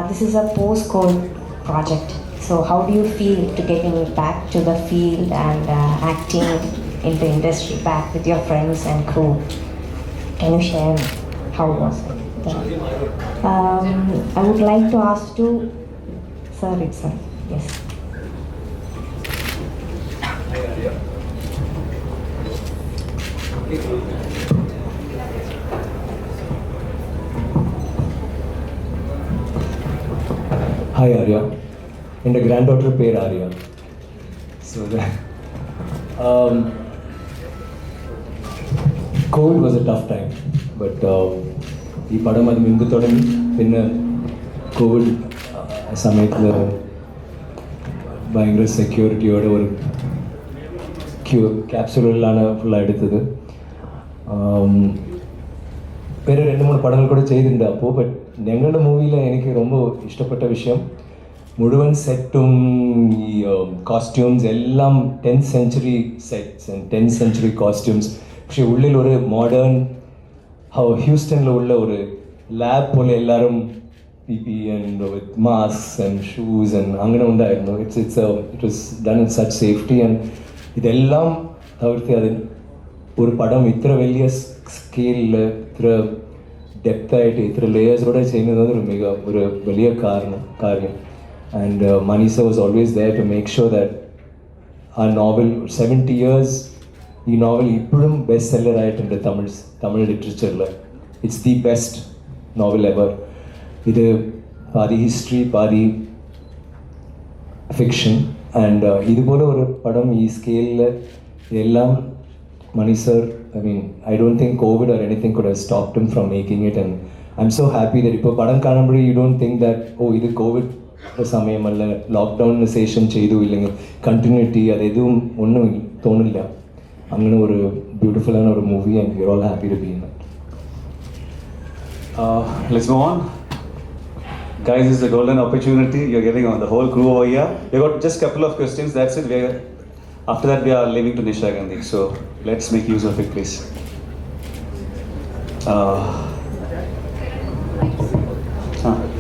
this is a post-COVID project. So how do you feel to getting back to the field and acting in the industry back with your friends and crew? Can you share how was it? I would like to ask to Sir itself. Yes. Hi Arya, എൻ്റെ grand daughter പേര് Arya. So Covid was A tough time, but ഈ പടം അത് മുൻപ് തുടങ്ങി. പിന്നെ Covid സമയത്തിൽ ഭയങ്കര സെക്യൂരിറ്റിയോടെ ഒരു ക്യാപ്സുകളിലാണ് ഫുള്ള് എടുത്തത്. വേറെ 2-3 പടങ്ങൾ കൂടെ ചെയ്തിട്ടുണ്ട്. അപ്പോൾ ബട്ട് ഞങ്ങളുടെ മൂവിയിൽ എനിക്ക് ரொம்ப ഇഷ്ടപ്പെട്ട വിഷയം മുഴുവൻ സെറ്റും ഈ കോസ്റ്റ്യൂംസ് എല്ലാം 10th century sets and 10th century costumes. പക്ഷേ ഉള്ളിൽ ഒരു മോഡേൺ ഹ്യൂസ്റ്റണിലുള്ള ഒരു ലാബ് പോലെ എല്ലാവരും PPE and with masks and shoes and അങ്ങനെ ഉണ്ടായിരുന്നു. It was done in such safety and ഇതെല്ലാം തവിർത്തി അതിൽ ഒരു പടം ഇത്ര വലിയ സ്കെയിലിൽ ഇത്ര ഡെപ്തായിട്ട് ഇത്ര ലേയേഴ്സോടെ ചെയ്യുന്നത് ഒരു വലിയ കാര്യം. And Mani sir was always there to make sure that ആ നോവൽ 70 years ഈ നോവൽ ഇപ്പോഴും ബെസ്റ്റ് സെല്ലർ ആയിട്ടുണ്ട് തമിഴ് ലിറ്ററേച്ചറിൽ. It's the best novel ever. ഇത് പാതി ഹിസ്റ്ററി പാതി ഫിക്ഷൻ. ആൻഡ് ഇതുപോലെ ഒരു പടം ഈ സ്കെയിലിൽ എല്ലാം Mani sir, I mean, I don't think COVID or anything could have stopped him from making it, and I'm so happy that ഇപ്പോൾ പടം കാണുമ്പോൾ you don't think that ഇത് കോവിഡ് സമയമല്ല, ലോക്ക്ഡൗണിന് ശേഷം ചെയ്തു ഇല്ലെങ്കിൽ കണ്ടിന്യൂറ്റി അതെതും ഒന്നും തോന്നില്ല. അങ്ങനെ ഒരു ബ്യൂട്ടിഫുൾ ആണ് ഒരു movie and we're all happy to be in it. Let's move on. Guys, this is a golden opportunity. You're getting on the whole crew over here. We got just a couple of questions, that's it. After that, we are leaving to Nisha Gandhi. So let's make use of it, please.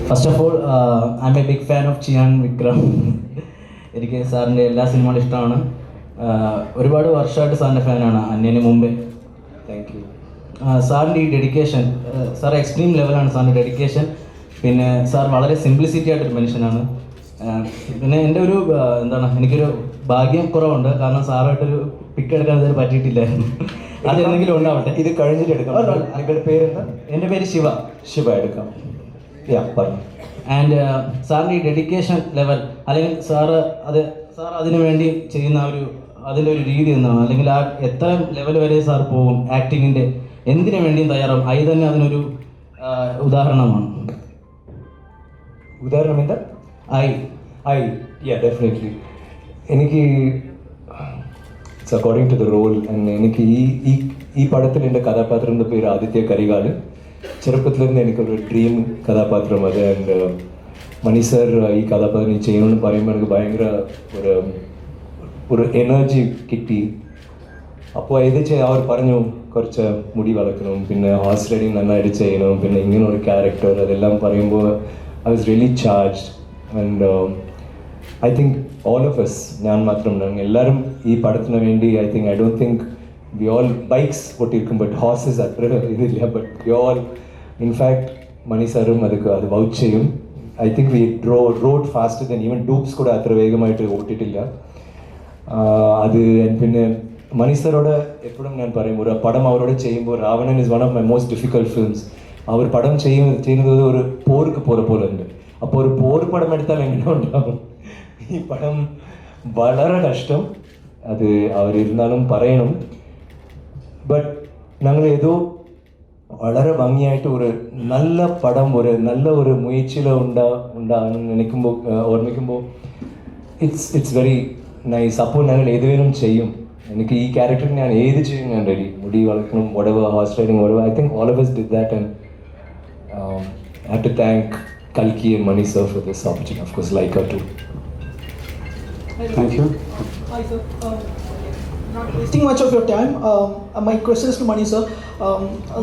First of all, I'm a big fan of Chiyan Vikram. എനിക്ക് സാറിൻ്റെ എല്ലാ സിനിമകളും ഇഷ്ടമാണ്. ഒരുപാട് വർഷമായിട്ട് സാറിൻ്റെ ഫാനാണ് അന്യന് മുമ്പേ. Thank you. സാറിൻ്റെ ഈ ഡെഡിക്കേഷൻ, സാർ എക്സ്ട്രീം ലെവലാണ് സാറിൻ്റെ ഡെഡിക്കേഷൻ. പിന്നെ സാർ വളരെ സിംപ്ലിസിറ്റി ആയിട്ടൊരു മനുഷ്യനാണ്. പിന്നെ എൻ്റെ ഒരു എനിക്കൊരു ഭാഗ്യം കുറവുണ്ട്, കാരണം സാറായിട്ടൊരു പിക്ക് എടുക്കാൻ ഇതുവരെ പറ്റിയിട്ടില്ലായിരുന്നു. അതെന്തെങ്കിലും ഉണ്ടാവട്ടെ. ഇത് കഴിഞ്ഞിട്ട് എടുക്കാം. നിങ്ങളുടെ പേരെന്താ? എൻ്റെ പേര് ശിവ. എടുക്കാം. പറഞ്ഞു. ആൻഡ് സാറിൻ്റെ ഈ ഡെഡിക്കേഷൻ ലെവൽ, അല്ലെങ്കിൽ സാർ അതിനു വേണ്ടി ചെയ്യുന്ന അതിൻ്റെ ഒരു രീതി എന്താണ്, അല്ലെങ്കിൽ ആ എത്ര ലെവൽ വരെ സാർ പോകും ആക്ടിങ്ങിൻ്റെ, എന്തിനു വേണ്ടിയും തയ്യാറാവും. അത് തന്നെ അതിനൊരു ഉദാഹരണമാണ്. ഉദാഹരണം എന്താ? ഡെഫിനറ്റ്ലി. എനിക്ക് it's according to the role. എനിക്ക് ഈ പടത്തിൽ എൻ്റെ കഥാപാത്രത്തിൻ്റെ പേര് ആദിത്യ കരികാല്. ചെറുപ്പത്തിലിരുന്ന് എനിക്കൊരു ഡ്രീം കഥാപാത്രം അത്. ആൻഡ് മണി സർ ഈ കഥാപാത്രം ചെയ്യണമെന്ന് പറയുമ്പോൾ എനിക്ക് ഭയങ്കര ഒരു എനർജി കിട്ടി. അപ്പോൾ അവർ പറഞ്ഞു കുറച്ച് മുടി വളർത്തണം, പിന്നെ ഹോഴ്സ് റൈഡിങ് നന്നായിട്ട് ചെയ്യണം, പിന്നെ ഇങ്ങനെ ഒരു ക്യാരക്ടർ, അതെല്ലാം പറയുമ്പോൾ I was really charged. And I think all of us, ഞാൻ മാത്രം എല്ലാവരും ഈ പടത്തിന് വേണ്ടി I don't think we all bikes പൊട്ടിയിരിക്കും, ബട്ട് ഹോഴ്സസ് അത്ര ഇതില്ല. But we all, in fact Mani സാറും അത് വൗച്ച് ചെയ്യും. I think we rode faster than even ഡൂപ്സ് കൂടെ അത്ര വേഗമായിട്ട് ഓട്ടിട്ടില്ല. അത് പിന്നെ മണി സാറോട് എപ്പോഴും ഞാൻ പറയും, ഒരു പടം അവരോട് ചെയ്യുമ്പോൾ Raavanan is one of my most difficult films. അവർ പടം ചെയ്യുന്നത് ഒരു പോർക്ക് പോലെ ഉണ്ട്. അപ്പോൾ ഒരു പോർ പടം എടുത്താൽ എങ്ങനെ ഉണ്ടാകും? ഈ പടം വളരെ കഷ്ടം, അത് അവരിരുന്നാലും പറയണം. ബട്ട് ഞങ്ങൾ ഏതോ വളരെ ഭംഗിയായിട്ട് ഒരു നല്ല പടം, നല്ല ഒരു മുയച്ചിൽ ഉണ്ടാകുമ്പോൾ ഓർമ്മിക്കുമ്പോൾ ഇറ്റ്സ് വെരി നൈസ്. അപ്പോൾ ഞങ്ങൾ ഏതുവേനും ചെയ്യും. എനിക്ക് ഈ ക്യാരക്ടർ ഞാൻ ഏത് ചെയ്യും, ഞാൻ റെഡി. മുടി വളർത്തണം, whatever, horse riding, whatever. I think all of us did that, and I have to thank Kalki and Mani sir for this opportunity. Of course, Laika too. Thank you. Hi sir. not wasting much of your time, my question is to Mani sir.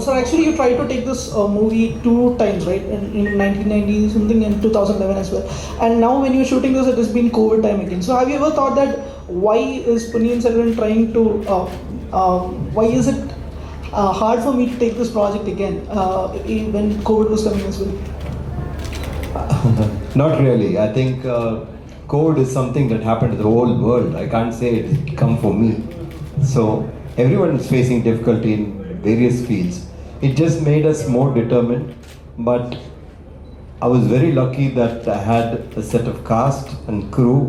Sir, actually you tried to take this movie 2 times, right? In 1990 something and 2011 as well. And now when you're shooting this, it has been COVID time again. So have you ever thought that why is Punniyin Selvan trying to, why is it hard for me to take this project again when COVID was coming as well? Not really. I think COVID is something that happened to the whole world. I can't say it come for me. So everyone is facing difficulty in various fields. It just made us more determined. But I was very lucky that I had a set of cast and crew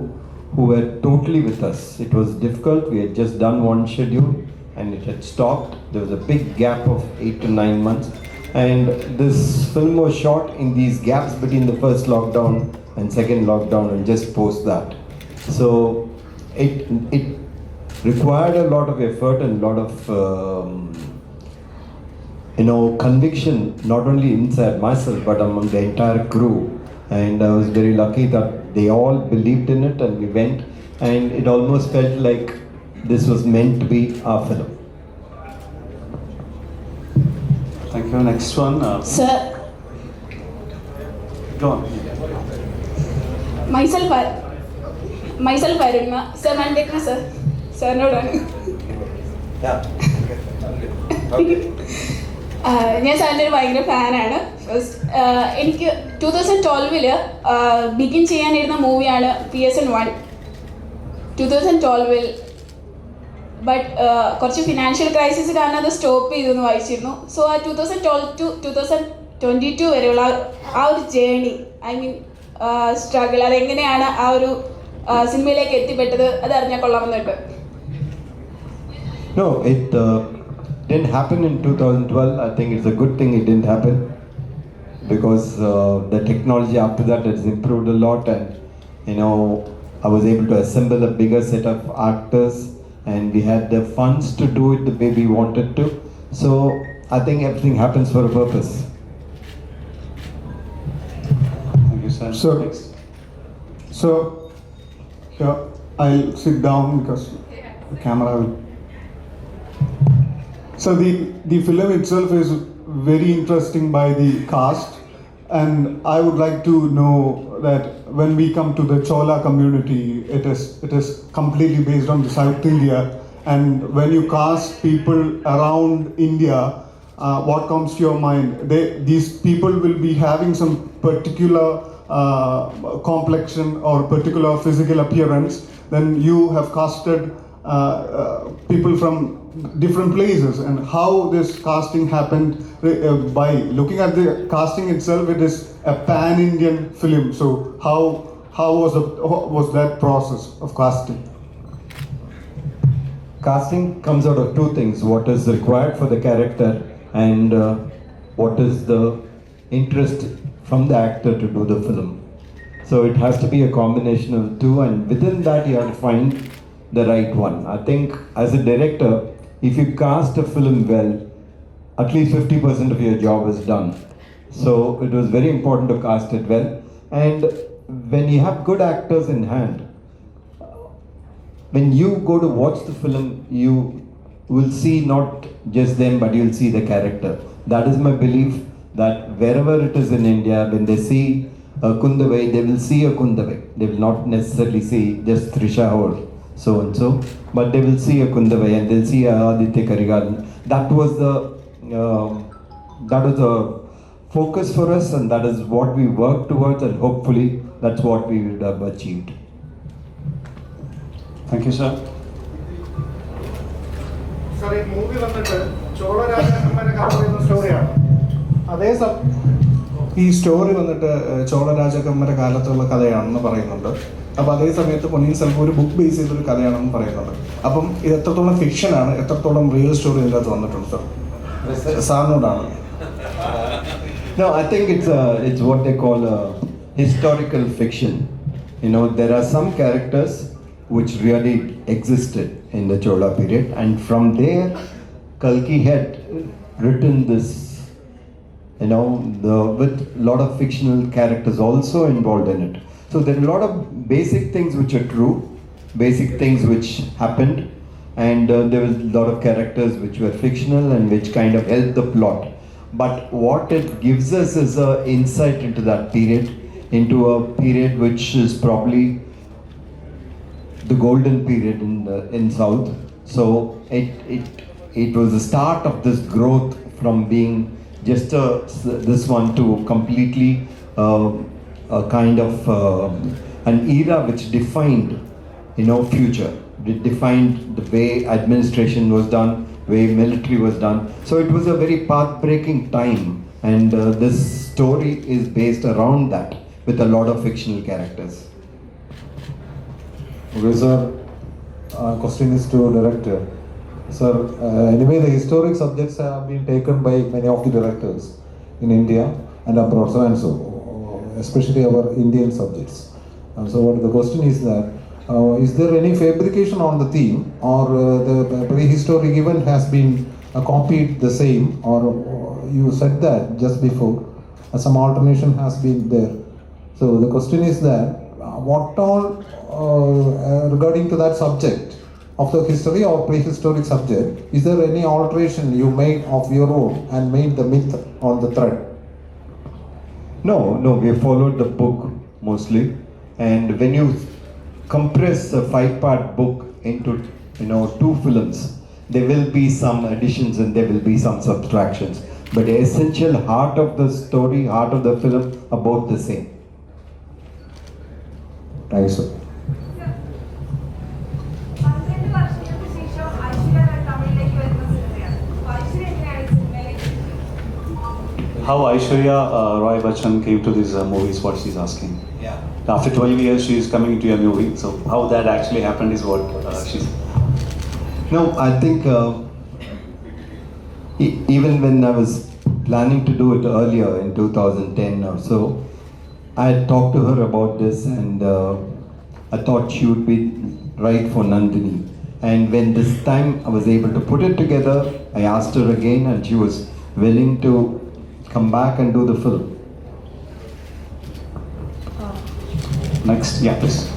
who were totally with us. It was difficult. We had just done one schedule and it had stopped. There was a big gap of 8 to 9 months. And this film was shot in these gaps between the first lockdown and second lockdown and just post that. So it required a lot of effort and a lot of conviction, not only inside myself but among the entire crew. And I was very lucky that they all believed in it and we went, and it almost felt like this was meant to be our film. Thank you. Next one. Sir, Go on. myself Arunma. Sir, Mandekna sir. Sir, no done. ഞാൻ സാറിൻ്റെ ഒരു ഭയങ്കര ഫാനാണ്. First എനിക്ക് 2012 begin ചെയ്യാനിരുന്ന മൂവിയാണ് PSN1 2012. But കുറച്ച് financial crisis കാരണം അത് സ്റ്റോപ്പ് ചെയ്തെന്ന് വായിച്ചിരുന്നു. സോ ആ 2012 to 2022 വരെയുള്ള ആ ഒരു ജേണി, ഐ മീൻ സ്ട്രഗിൾ, അതെങ്ങനെയാണ് ആ ഒരു സിനിമയിലേക്ക് എത്തിപ്പെട്ടത്, അത് അറിഞ്ഞാൽ കൊള്ളാമെന്നുണ്ട്. No, it didn't happen in 2012. I think it's a good thing it didn't happen because the technology after that has improved a lot, and I was able to assemble a bigger set of actors and we had the funds to do it the way we wanted to. So I think everything happens for a purpose. Thank you, sir. So here I'll sit down because the camera will. So the film itself is very interesting by the cast, and I would like to know that when we come to the Chola community, it is completely based on the South India, and when you cast people around India, what comes to your mind? These people will be having some particular complexion or particular physical appearance. Then you have casted people from different places, and how this casting happened, by looking at the casting itself, it is a pan-Indian film. So how was that process of casting? Casting comes out of two things: what is required for the character and what is the interest from the actor to do the film. So it has to be a combination of the two, and within that you have to find the right one. I think as a director, if you cast a film well, at least 50% of your job is done. So it was very important to cast it well. And when you have good actors in hand, when you go to watch the film, you will see not just them, but you'll see the character. That is my belief, that wherever it is in India, when they see a Kundavai, they will see a Kundavai. They will not necessarily see just Trisha or so and so, but they will see a Kundavai and they'll see a Aditya Karigal. That was the focus for us, and that is what we worked towards, and hopefully that's what we would have achieved. Thank you, sir. Sir, in movie വന്നിട്ട് ചോള രാജാക്കന്മാരെ കഥ പറയുന്ന സ്റ്റോറിയാണ്. ഈ story വന്നിട്ട് ചോള രാജാക്കന്മാരുടെ കാലത്തുള്ള കഥയാണെന്ന് പറയുന്നുണ്ട്. അപ്പോൾ അതേ സമയത്ത് പൊന്നിയിൻ സെൽവം ഒരു ബുക്ക് ബേസ് ചെയ്തൊരു കഥയാണെന്ന് പറയുന്നുണ്ട്. അപ്പം ഇത് എത്രത്തോളം ഫിക്ഷനാണ്, എത്രത്തോളം റിയൽ സ്റ്റോറി ഇതിനകത്ത് വന്നിട്ടുണ്ട് sir? സാറിനോടാണ്. No, I think it's what they call a historical fiction. There are some characters which really existed in the Chola period, and from there Kalki had written this, with a lot of fictional characters also involved in it. So there are a lot of basic things which are true, basic things which happened, and there was a lot of characters which were fictional and which kind of helped the plot. But what it gives us is an insight into that period, into a period which is probably the golden period in South. So it was the start of this growth from being just this one to completely a kind of an era which defined, future. It defined the way administration was done, way military was done. So it was a very path-breaking time, and this story is based around that with a lot of fictional characters. Okay, sir. Question is to director. Sir, anyway, the historic subjects have been taken by many of the directors in India and abroad, so especially our Indian subjects. So what the question is that, is there any fabrication on the theme, or the prehistoric event has been copied the same, or you said that just before, some alternation has been there. So the question is that, what all regarding to that subject of the history or prehistoric subject, is there any alteration you made of your own and made the myth on the thread? No, we followed the book mostly, and when you compress a 5-part book into 2 films, there will be some additions and there will be some subtractions, but the essential heart of the story, heart of the film are both the same. Thank you, sir. How Aishwarya Roy Bachchan came to these movies, what she's asking. Yeah. After 12 years, she is coming into a movie. So how that actually happened is what she's. No, I think even when I was planning to do it earlier in 2010 or so, I had talked to her about this, and I thought she would be right for Nandini. And when this time I was able to put it together, I asked her again, and she was willing to come back and do the film. Next, yeah, please.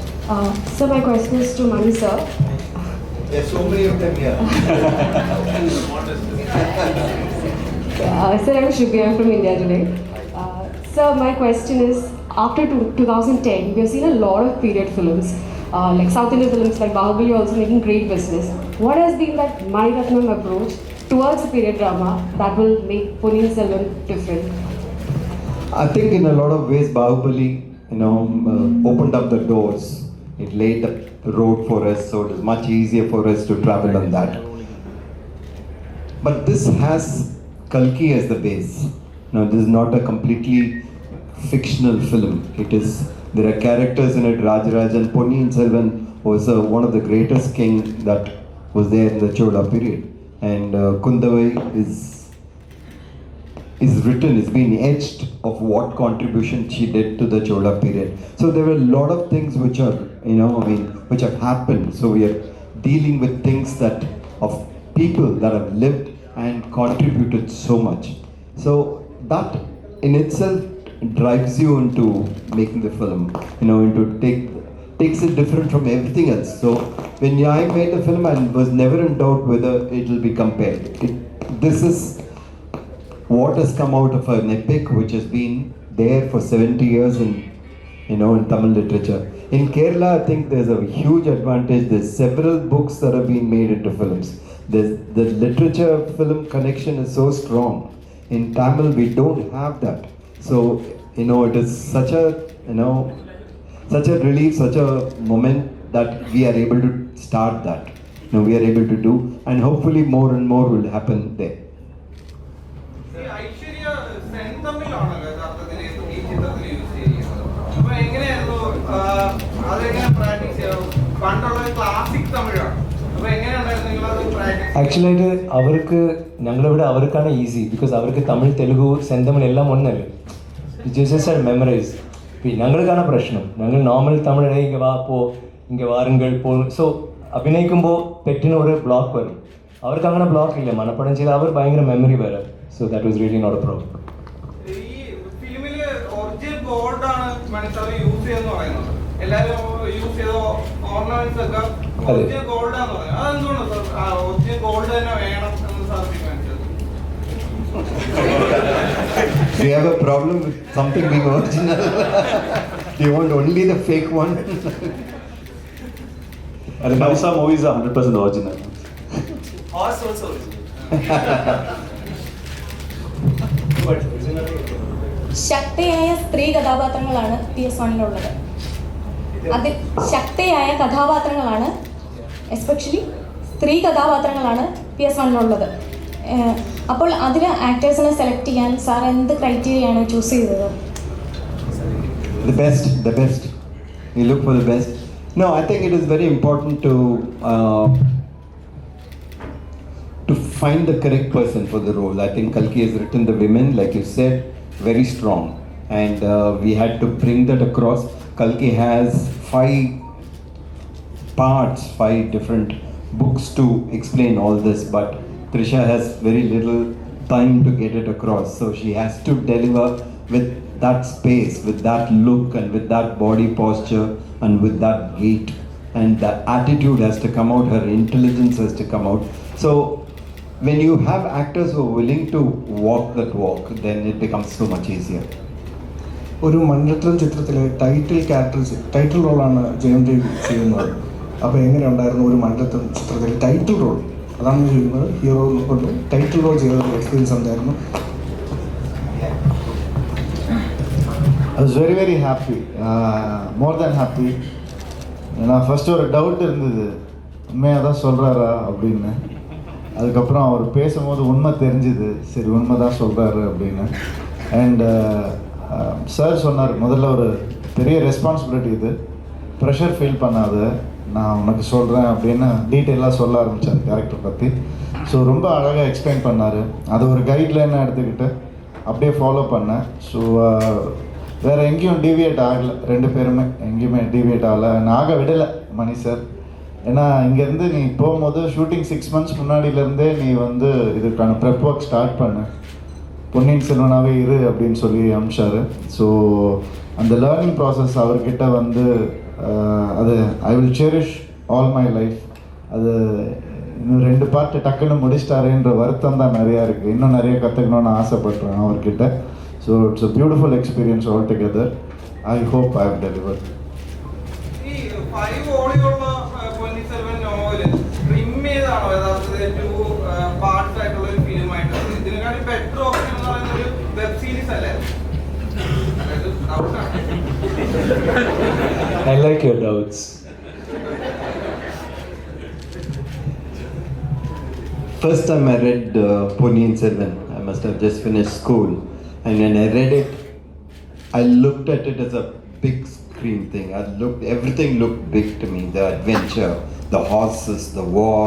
So my question is to Mani sir. There's so many of them here. Sir, I'm Shruti, I'm from India today. Sir, my question is, after 2010, we have seen a lot of period films, like South Indian films like Bahubali also making great business. What has been that Mani Ratnam approach towards the period drama that will make Ponniyin Selvan different? I think in a lot of ways Bahubali, opened up the doors. It laid the road for us, so it is much easier for us to travel on that. But this has Kalki as the base. This is not a completely fictional film. There are characters in it. Rajaraj and Ponniyin Selvan was one of the greatest king that was there in the Chola period. And Kundavai is written, is being etched of what contribution she did to the Chola period. So there were a lot of things which are, which have happened. So we are dealing with things that of people that have lived and contributed so much. So that in itself drives you into making the film, takes it different from everything else. So when I made the film, I was never in doubt whether it will be compared. This is what has come out of an epic which has been there for 70 years in Tamil literature. In Kerala, I think there's a huge advantage. There's several books that have been made into films. The literature film connection is so strong. In Tamil, we don't have that. So, it is such a relief, such a moment that we are able to start that. We are able to do, and hopefully more and more will happen there. Aishwarya Sentamil ഈ ചിത്രത്തിൽ use ചെയ്യുന്നത്. അപ്പോൾ എങ്ങനെയായിരുന്നു അതെങ്ങനെ practice ചെയ്തു? പണ്ടുള്ള classic തമിഴാണ്. അപ്പോൾ എങ്ങനെയുണ്ടായിരുന്നു നിങ്ങളത് പ്രാക്ടീസ്? ആക്ച്വലായിട്ട് ഞങ്ങളിവിടെ അവർക്കാണ് ഈസി, ബിക്കോസ് അവർക്ക് തമിഴ്, തെലുഗു, സെന്തമിഴ് എല്ലാം ഒന്നല്ലേ. Just memorise. ഞങ്ങൾക്കാണ് പ്രശ്നം. ഞങ്ങൾ നോർമൽ തമിഴ് ഇங்கே വാ പോ, ഇங்கே വാരുങ്കൾ പോ. സോ അഭിനയിക്കുമ്പോൾ പെറ്റിന് ഒരു ബ്ലോക്ക് വരും. അവർക്ക് അങ്ങനെ ബ്ലോക്ക് ഇല്ല. മനപ്പാടം ചെയ്ത് അവർ ഭയങ്കര മെമ്മറി വരാം. So that was really not a problem. ഈ ഫിലിമിൽ ഒറിജിനൽ ബോർഡാണ് മണിസാർ യൂസ് ചെയ്യുന്നത് പറയുന്നത്. എല്ലാവരും യൂസ് ചെയ്ത ഓർണമെന്റ്സ് ഒക്കെ ഒറിജിനൽ ഗോൾഡ് ആണെന്ന് പറഞ്ഞു. അതെന്തുകൊണ്ടാണ് സാർ ഒറിജിനൽ ഗോൾഡ് തന്നെ വേണം എന്ന് സാർ തീരുമാനിച്ചത്? Do you have a problem with something being original? Do you want only the fake one? And the Malisa movies are 100% original. Horse also original. ശക്തിയായ സ്ത്രീ കഥാപാത്രങ്ങളാണ് PS1-ലുള്ളത്. അതിൽ ശക്തിയായ കഥാപാത്രങ്ങളാണ്, എസ്പെഷ്യലി സ്ത്രീ കഥാപാത്രങ്ങളാണ് PS1-ലുള്ളത്. അപ്പോൾ അതിൽ ആക്ടേഴ്സിനെ സെലക്ട് ചെയ്യാൻ സാർ എന്ത് ക്രൈറ്റീരിയയാണ് ചൂസ് ചെയ്തത്? The best. You look for the best. No, I think it is very important to find the correct person for the role. I think Kalki has written the women, like you said, very strong, and we had to bring that across. Kalki has 5 parts, 5 different books to explain all this, but Trisha has very little time to get it across, so she has to deliver with that space, with that look, and with that body posture, and with that gait, and the attitude has to come out, her intelligence has to come out. So when you have actors who are willing to walk that walk, then it becomes so much easier. ഒരു മണിരത്നം ചിത്രത്തിലെ title റോളാണ് ജയം രവി ചെയ്യുന്നത്. അപ്പോൾ എങ്ങനെയുണ്ടായിരുന്നു ഒരു മണിരത്നം ചിത്രത്തിലെ title role? അതാണ് ചോദിക്കുന്നത്. ഹീറോ കൊണ്ട് ടൈറ്റിൽ റോൾ ചെയ്ത എക്സ്പീരിയൻസ് എന്തായിരുന്നു? I was very very happy, more than happy. நான் ஃபஸ்ட்டு ஒரு டவுட் இருந்தது, உண்மையாக தான் சொல்கிறாரா அப்படின்னு. அதுக்கப்புறம் அவர் பேசும்போது உண்மை தெரிஞ்சுது, சரி உண்மை தான் சொல்கிறாரு அப்படின்னு. அண்ட் சார் சொன்னார், முதல்ல ஒரு பெரிய ரெஸ்பான்சிபிலிட்டி இது, ப்ரெஷர் ஃபீல் பண்ணாத, நான் உனக்கு சொல்கிறேன் அப்படின்னு டீட்டெயிலாக சொல்ல ஆரம்பித்தார் கேரக்டர் பற்றி. ஸோ ரொம்ப அழகாக எக்ஸ்பிளைன் பண்ணார். அது ஒரு கைட்லைனாக எடுத்துக்கிட்டு அப்படியே ஃபாலோ பண்ணேன். ஸோ வேறு எங்கேயும் டீவியேட் ஆகலை, 2 பேருமே எங்கேயுமே டீவியேட் ஆகலை, ஆக விடலை மணி சார். ஏன்னா இங்கேருந்து நீ போகும்போது ஷூட்டிங் 6 months முன்னாடியிலேருந்தே நீ வந்து இதுக்கான ப்ரெப் ஒர்க் ஸ்டார்ட் பண்ணு, பொன்னியின் செல்வனாகவே இரு அப்படின்னு சொல்லி அனுப்பிச்சார். ஸோ அந்த லேர்னிங் ப்ராசஸ் அவர்கிட்ட வந்து அது I will cherish all my life. அது இன்னும் 2 பார்ட்டு டக்குன்னு முடிச்சிட்டாருன்ற வருத்தம் தான் நிறையா இருக்குது. இன்னும் நிறைய கற்றுக்கணுன்னு ஆசைப்பட்றேன் அவர்கிட்ட. So it's a beautiful experience all together. I hope I have delivered. ഈ 5 വോളിയുള്ള പൊന്നിയിൻ സെൽവൻ നോവൽ ട്രിം ചെയ്താണോ യഥാർത്ഥത്തിൽ 2 പാർട്സ് ആയിട്ടുള്ള ഒരു ഫിലിമായിട്ട്? ഇതിനെക്കാട്ടി ബെറ്റർ ഓപ്ഷൻ എന്ന് പറയുന്ന ഒരു വെബ് സീരീസ് അല്ലേ? I like your doubts. First time I read Ponniyin Selvan, I must have just finished school, and when I read it, I looked at it as a big screen thing. Everything looked big to me. The adventure, the horses, the war,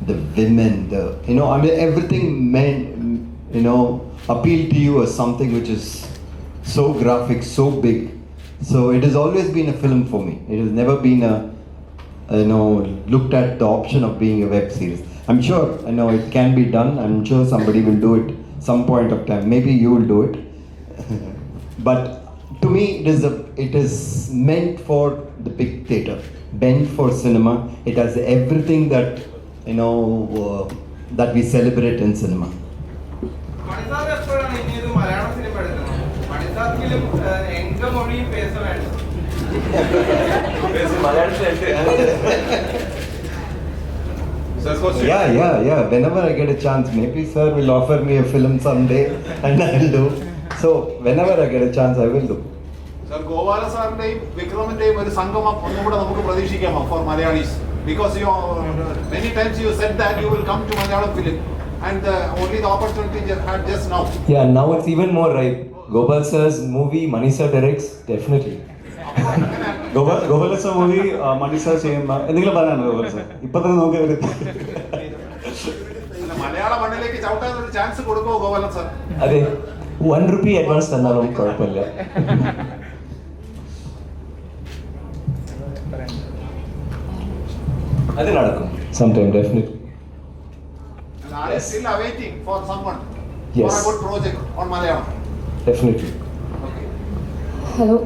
the women, everything appealed to you as something which is so graphic, so big. So it has always been a film for me. It has never been looked at the option of being a web series. I'm sure, it can be done. I'm sure somebody will do it some point of time. Maybe you will do it. But to me, it is meant for the big theatre, meant for cinema. It has everything that that we celebrate in cinema. മണിസാർ എപ്പോഴാണ് ഇനി ഇത് മലയാള cinema എടുക്കുന്നത്? മണിസാർക്കിലും എങ്ക മൊഴി പേസ വേണം. Yeah. Whenever I get a chance, maybe sir will offer me a film someday, and I'll do. So whenever I get a chance, I will do. Sir, Gopala സാറിന്റെയും വിക്രമിന്റെയും ഒരു സംഗമം ഒന്നുകൂടെ നമുക്ക് പ്രതീക്ഷിക്കാമോ for Malayalis? Because many times you said that you will come to Malayalam film, and only the opportunity you had just now. Yeah, now it's even more right. Gopal sir's movie, Mani sir directs, definitely. Gopala sir movie Mani sir ചെയ്യുന്ന എന്തെങ്കിലും പറയാനോ Gopala sir? ഇപ്പൊ തന്നെ നമുക്ക് മലയാള മണ്ണിലേക്ക് ചവിട്ടാൻ ഒരു chance കൊടുക്കുമോ ഗോപാലൻ സാർ? അതെ, 1 rupee അഡ്വാൻസ് തന്നാലും കുഴപ്പമില്ല. അത് നടക്കും sometime, definitely. And are you still awaiting for someone Yes. for a good project on Malayalam? Definitely. Hello,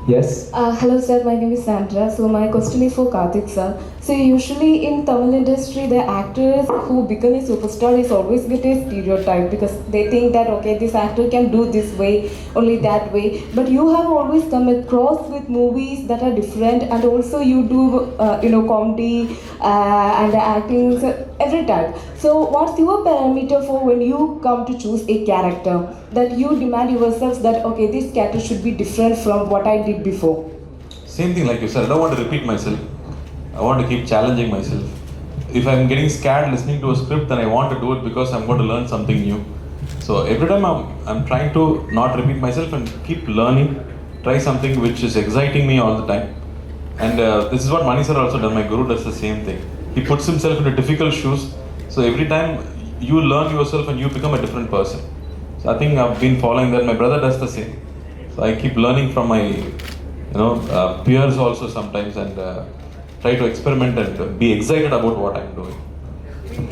Yes. Hello sir, my name is Sandra. So my question is for Karthik sir. So usually in Tamil industry, the actors who become a superstar is always get a stereotype because they think that okay, this actor can do this way, only that way. But you have always come across with movies that are different, and also you do comedy and acting every time. So what's your parameter for when you come to choose a character that you demand yourselves that okay, this character should be different from what I did before? Same thing like you said, I don't want to repeat myself. I want to keep challenging myself. If I'm getting scared listening to a script, then I want to do it because I'm going to learn something new. So every time I'm trying to not repeat myself and keep learning, try something which is exciting me all the time. And this is what Mani sir also does. My guru does the same thing. He puts himself into difficult shoes. So every time you learn yourself and you become a different person. So I think I've been following that. My brother does the same. So I keep learning from my peers also sometimes and try to experiment and be excited about what I'm doing.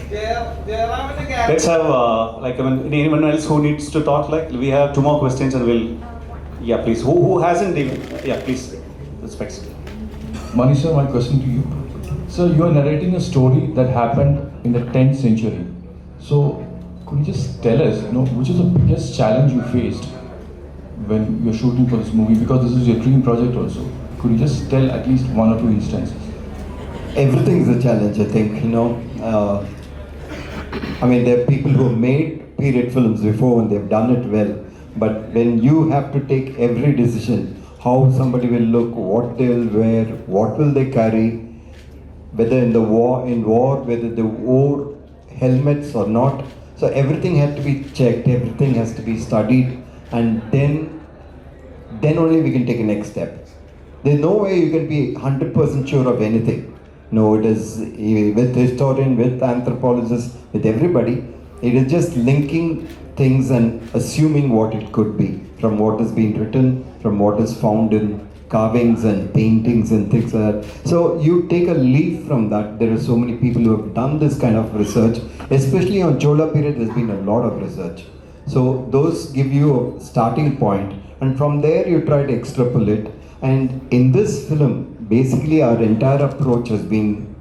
Let's have anyone else who needs to talk. Like we have 2 more questions and we'll please. Who hasn't even please. Respect. Manisha, my question to you. So you are narrating a story that happened in the 10th century. So could you just tell us, which is the biggest challenge you faced when you're shooting for this movie? Because this is your dream project also. Could you just tell at least 1 or 2 instances? Everything is a challenge, I think. There are people who have made period films before and they've done it well. But when you have to take every decision, how somebody will look, what they'll wear, what will they carry, whether in war, whether they wore helmets or not. So everything had to be checked, everything has to be studied, and then only we can take a next step. There's no way you can be 100% sure of anything. No, it is with historian, with anthropologists, with everybody. It is just linking things and assuming what it could be from what has been written, from what is found in carvings and paintings and things like that. So you take a leaf from that. There are so many people who have done this kind of research, especially on Chola period. There's been a lot of research. So those give you a starting point, and from there you try to extrapolate. And in this film, basically our entire approach has been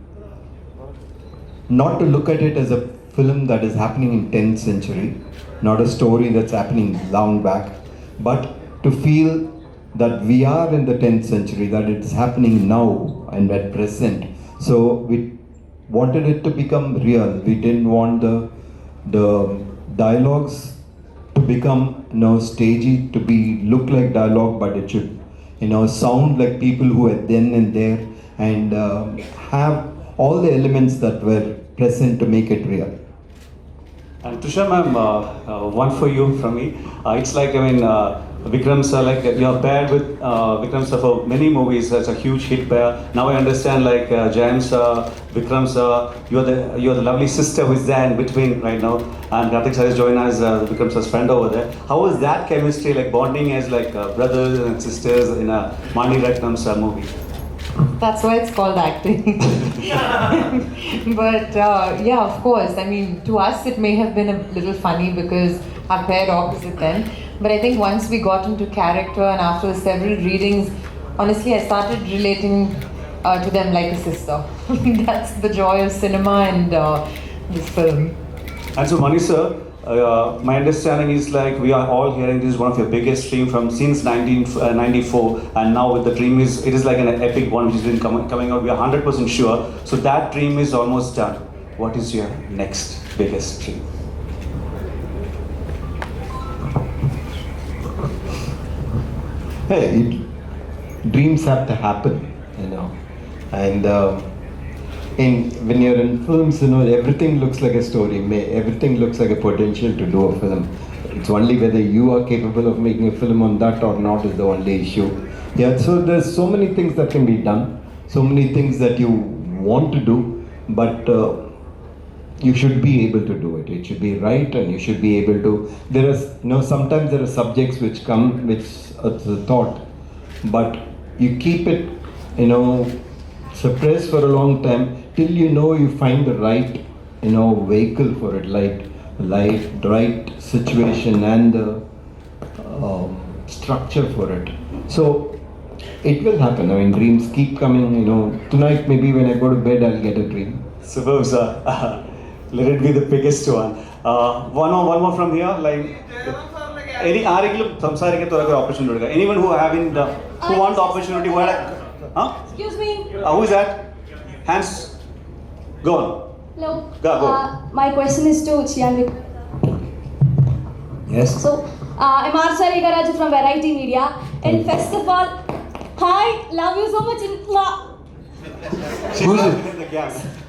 not to look at it as a film that is happening in 10th century, not a story that's happening long back, but to feel that we are in the 10th century, that it is happening now and at present. So we wanted it to become real. We didn't want the dialogues to become stagey, to look like dialogue, but it should sound like people who were then and there, and have all the elements that were present to make it real. And Tusha ma'am, one for you from me. It's like, Vikram sir, like you're paired with Vikram sir for many movies. That's a huge hit pair. Now I understand, like Jayam sir, Vikram sir, you're the lovely sister who's there in between right now. And Karthik sir is joining as Vikram sir's friend over there. How was that chemistry, like bonding as like brothers and sisters in a Mani Ratnam's movie? That's why it's called acting. But of course, to us it may have been a little funny because our pair opposite then. But I think once we got into character and after several readings, honestly, I started relating to them like a sister. That's the joy of cinema and this film. And so, Mani sir, my understanding is like we are all hearing this is one of your biggest dream from since 1994, and now with the dream it is like an epic one which has been coming out. We are 100% sure. So that dream is almost done. What is your next biggest dream? Hey, dreams have to happen, and when you're in films, everything looks like a story. Everything looks like a potential to do a film. It's only whether you are capable of making a film on that or not is the only issue. Yeah, so there's so many things that can be done, so many things that you want to do, but you should be able to do it. It should be right, and you should be able to. Sometimes there are subjects which come, which it's a thought, but you keep it, suppressed for a long time till you find the right, vehicle for it, right situation and the structure for it. So it will happen. I mean, dreams keep coming. You know, tonight maybe when I go to bed, I'll get a dream. Superb, sir. Let it be the biggest one. One more from here. Like any opportunity. Anyone who who want the opportunity? Excuse me. Who is that? Hands. Go on. Hello. Go. My question is to Chianvik. Yes. So, I'm Arsari Garaj from Variety Media. And first of all, hi, love you so much. Who's it?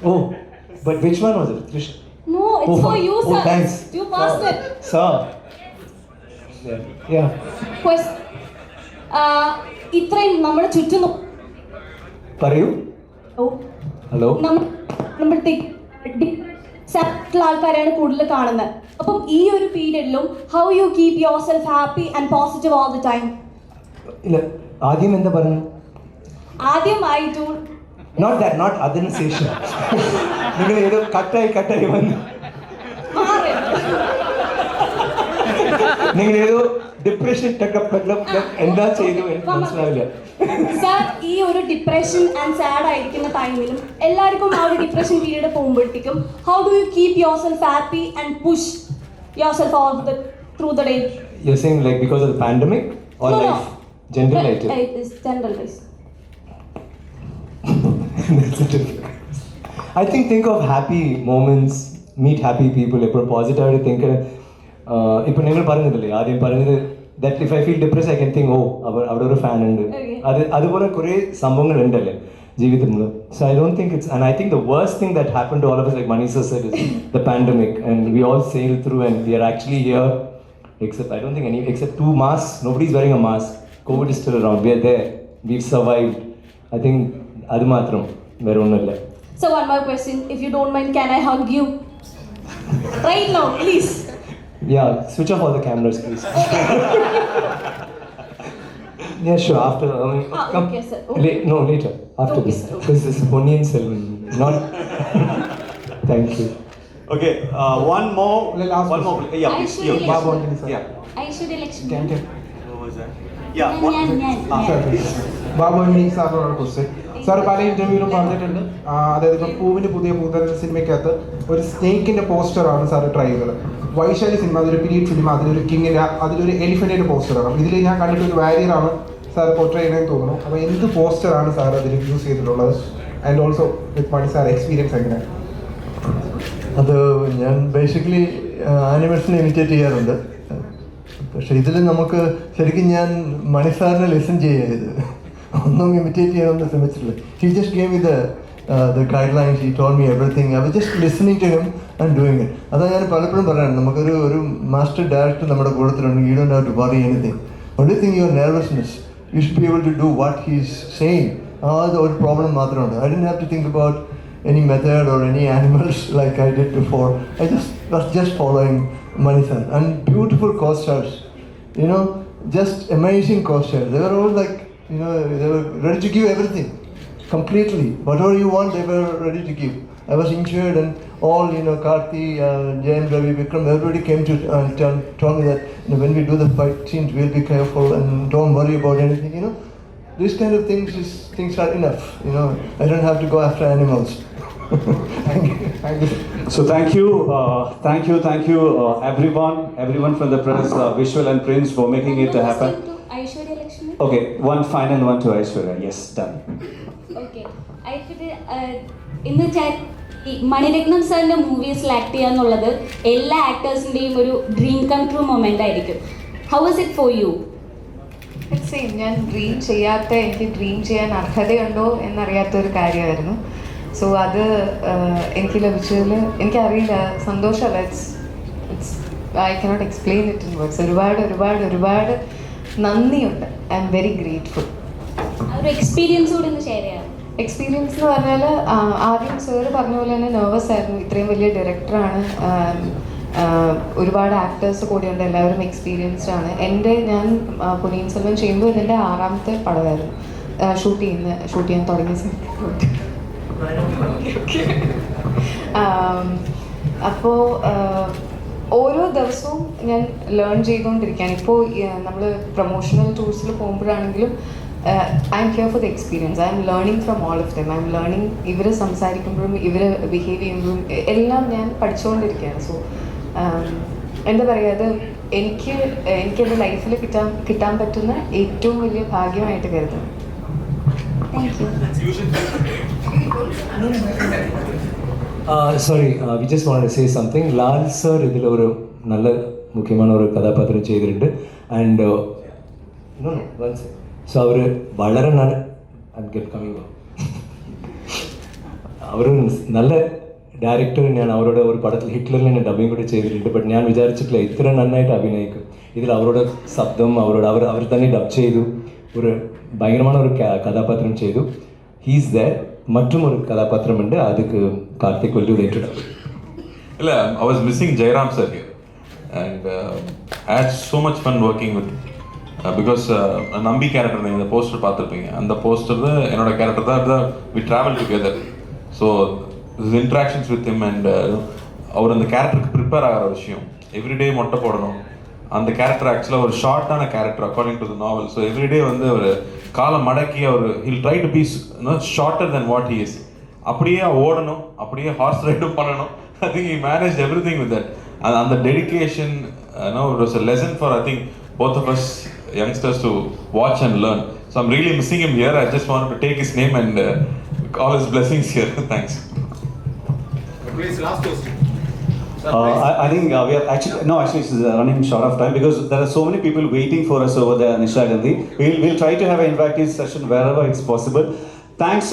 Oh, but which one was it? Trish? No, it's for you, sir. Oh, thanks. You passed it. Sir. Yeah. Question. ഇത്രയും നമ്മുടെ ചുറ്റും പറയൂ. Hello. ആൾക്കാരാണ് കൂടുതൽ കാണുന്നത്. അപ്പം ഈ ഒരു പീരിയഡിലും how you keep yourself happy and positive all the time? ഇല്ല, ആദ്യം എന്താ പറഞ്ഞു? ആദ്യമായിട്ട് not അതിനുശേഷം നിങ്ങൾ ഏതോ കട്ടായി വന്നു. നിങ്ങൾ ഏതോ ഡിപ്രഷൻ എന്താ ചെയ്തു എനിക്ക് മനസ്സിലാവില്ല. സാർ, ഈ ഒരു ഡിപ്രഷൻ ആൻഡ് സാഡ് ആയിരിക്കുന്ന ടൈമിലും എല്ലാവർക്കും ആ ഒരു ഡിപ്രഷൻ പീരീഡ് പോകുമ്പോഴത്തേക്കും how do you keep yourself happy and push your self all through the day? You're saying like because of the pandemic or life? General life? It's general life. I think of happy moments, meet happy people, ഇപ്പോൾ പോസിറ്റീവായിട്ട് think. ഇപ്പോൾ നിങ്ങൾ പറഞ്ഞില്ലേ ആദ്യം പറഞ്ഞത് that if I feel depress I can think അവിടെ ഒരു fan ഉണ്ട്. അതുപോലെ കുറേ സംഭവങ്ങൾ ഉണ്ടല്ലേ ജീവിതത്തിൽ. So I don't think it's, and I think the worst thing that happened to all of us, like Manisha said, is the pandemic, and we all sailed through and we are actually here, except I don't think except 2 masks, nobody's wearing a mask. COVID is still around. We are there, we've survived. I think adu matram vera onnilla. So one more question, if you don't mind, can I hug you right now, please? Yeah, switch off all the cameras, please. Yeah, sure. After come. Okay, sir. Okay. No, later. After Okay, this, sir. Okay. because this is Ponniyin Selvan. Not. Thank you. Okay, one more. One more. Yeah, please. Aishwarya Yeah. Lakshmi. Yeah. Aishwarya Lakshmi. What was that? Yeah. Babu സാറിനോട് question. Sir പല ഇന്റർവ്യൂവിലും പറഞ്ഞിട്ടുണ്ട്, അതായത് ഇപ്പം പൂവിന് പുതിയ പൂതന സിനിമയ്ക്കകത്ത് ഒരു സ്നേക്കിന്റെ പോസ്റ്ററാണ് sir try ചെയ്തത്. Vaishali cinema അതൊരു പീരീഡ് ഫിലിം, അതിലൊരു കിങ്ങിന്റെ അതിലൊരു എലിഫന്റിന്റെ പോസ്റ്ററാണ്. അപ്പോൾ ഇതിൽ ഞാൻ കണ്ടിട്ട് ഒരു വാരിയറാണ് സാർ പോർട്രേ ചെയ്യണമെന്ന് തോന്നുന്നു. അപ്പോൾ എന്ത് പോസ്റ്ററാണ് സാർ അതിൽ യൂസ് ചെയ്തിട്ടുള്ളത്? And also with Mani sir experience എങ്ങനെയാണ്? അത് ഞാൻ ബേസിക്കലി ആനിമേഷനെ ഇമിറ്റേറ്റ് ചെയ്യാറുണ്ട്. പക്ഷേ ഇതിൽ നമുക്ക് ശരിക്കും ഞാൻ മണി സാറിനെ ലിസൺ ചെയ്യരുത്, ഒന്നും ഇമിറ്റേറ്റ് ചെയ്യാനൊന്നും ശ്രമിച്ചിട്ടില്ല. He just gave me the guidelines, he told me everything. I was just listening to him and doing it. അതാണ് ഞാൻ പലപ്പോഴും പറയാൻ, നമുക്കൊരു മാസ്റ്റർ ഡയറക്ടർ നമ്മുടെ കൂട്ടത്തിലുണ്ട്. You don't have to worry anything. Only thing your nervousness, you should be able to do what he's saying. അത് ഒരു problem മാത്രമുണ്ട്. I didn't have to think about any method or any animals like I did before. I was just following Mani sir. And beautiful co-stars, just amazing co-stars. They were all like, they were ready to give everything. Completely. Whatever you want, they were ready to give. I was injured and all, Karthi, Jayan, Ravi, Vikram, everybody came to tell me that when we do the fight scenes, we'll be careful and don't worry about anything, These kind of things are enough, I don't have to go after animals. Thank you. So thank you, everyone from the press, visual and prints for making it happen. Aishwarya Lakshmi. Okay, one final one to Aishwarya. Yes, done. Okay. ഇന്ന് ഈ മണിരത്നം സാറിൻ്റെ മൂവീസിൽ act ചെയ്യുക എന്നുള്ളത് എല്ലാ ആക്ടേഴ്സിൻ്റെയും ഒരു dream come true moment ആയിരിക്കും. How was it for you? Same. ഞാൻ എനിക്ക് ഡ്രീം ചെയ്യാൻ അർഹതയുണ്ടോ എന്നറിയാത്തൊരു കാര്യമായിരുന്നു. സോ അത് എനിക്ക് ലഭിച്ചതിൽ എനിക്കറിയില്ല, സന്തോഷമല്ല. I cannot explain it in words. ഒരുപാട് നന്ദിയുണ്ട്. I am very grateful. ഒരു എക്സ്പീരിയൻസ് കൂടി ഒന്ന് ഷെയർ ചെയ്യാം. എക്സ്പീരിയൻസ് എന്ന് പറഞ്ഞാൽ ആദ്യം സാറ് പറഞ്ഞ പോലെ തന്നെ നെർവസ് ആയിരുന്നു. ഇത്രയും വലിയ ഡയറക്ടറാണ്, ഒരുപാട് ആക്ടേഴ്സ് കൂടെയുണ്ട്, എല്ലാവരും എക്സ്പീരിയൻസ്ഡ് ആണ്. ഞാൻ പൊന്നിയിൻ സെൽവൻ ചെയ്യുമ്പോൾ ഇതെൻ്റെ 6ാമത്തെ പടമായിരുന്നു ഷൂട്ട് ചെയ്യാൻ തുടങ്ങിയ സമയത്ത്. അപ്പോൾ ഓരോ ദിവസവും ഞാൻ ലേൺ ചെയ്തുകൊണ്ടിരിക്കുകയാണ്. ഇപ്പോൾ നമ്മൾ promotional ടൂർസിൽ പോകുമ്പോഴാണെങ്കിലും I'm here for the experience. I'm learning from all of them. I'm learning ഇവർ സംസാരിക്കുമ്പോഴും ഇവർ ബിഹേവ് ചെയ്യുമ്പോഴും എല്ലാം ഞാൻ പഠിച്ചുകൊണ്ടിരിക്കുകയാണ്. സോ എന്താ പറയുക, അത് എനിക്കെൻ്റെ ലൈഫിൽ കിട്ടാൻ പറ്റുന്ന ഏറ്റവും വലിയ ഭാഗ്യമായിട്ട് കരുതുന്നു. Sorry, we just wanted to say something. Lal sir ഇതിൽ ഒരു നല്ല മുഖ്യமான ഒരു കഥാപാത്രം ചെയ്തിട്ടുണ്ട്. ആൻഡ് സോ അവർ വളരെ അവരൊരു നല്ല ഡയറക്ടർ തന്നെയാണ്. അവരുടെ ഒരു പടത്തിൽ ഹിറ്റ്ലറിൽ തന്നെ ഡബിങ് കൂടെ ചെയ്തിട്ടുണ്ട്. ബട്ട് ഞാൻ വിചാരിച്ചിട്ടില്ല ഇത്ര നന്നായിട്ട് അഭിനയിക്കും. ഇതിൽ അവരുടെ ശബ്ദം അവർ തന്നെ ഡബ് ചെയ്തു. ഒരു ഭയങ്കരமான ഒരു കഥാപാത്രം ചെയ്തു. He's there. மற்றும் ஒரு கதாபாத்திரம் உண்டு, அதுக்கு Karthik will do the introduction. இல்லை, I was missing Jairam sir here and I had so much fun working with because நம்பி கேரக்டர் நீங்கள் இந்த போஸ்டர் பார்த்துருப்பீங்க. அந்த போஸ்டர் தான் என்னோட கேரக்டர் தான். we travel together, so his interactions with him and அவர் அந்த கேரக்டருக்கு ப்ரிப்பேர் ஆகிற விஷயம் எவ்ரிடே மொட்டை போடணும். அந்த கேரக்டர் ஆக்சுவலாக ஒரு ஷார்ட்டான character according to the novel. So every day வந்து அவர் காலை மடக்கி அவர் he'll try to be shorter than what he is. அப்படியே ஓடணும், அப்படியே ஹார்ஸ் ரைடும் பண்ணணும். I think he manage everything with that. அந்த dedication it was a lesson for I think both of us youngsters to watch and learn. So I'm really missing him here. I just wanted to take his name and all his blessings here. Thanks. Please, last question. I think we are actually it's running short of time because there are so many people waiting for us over there, Nisha Gandhi. We'll try to have an interactive session wherever it's possible. Thanks.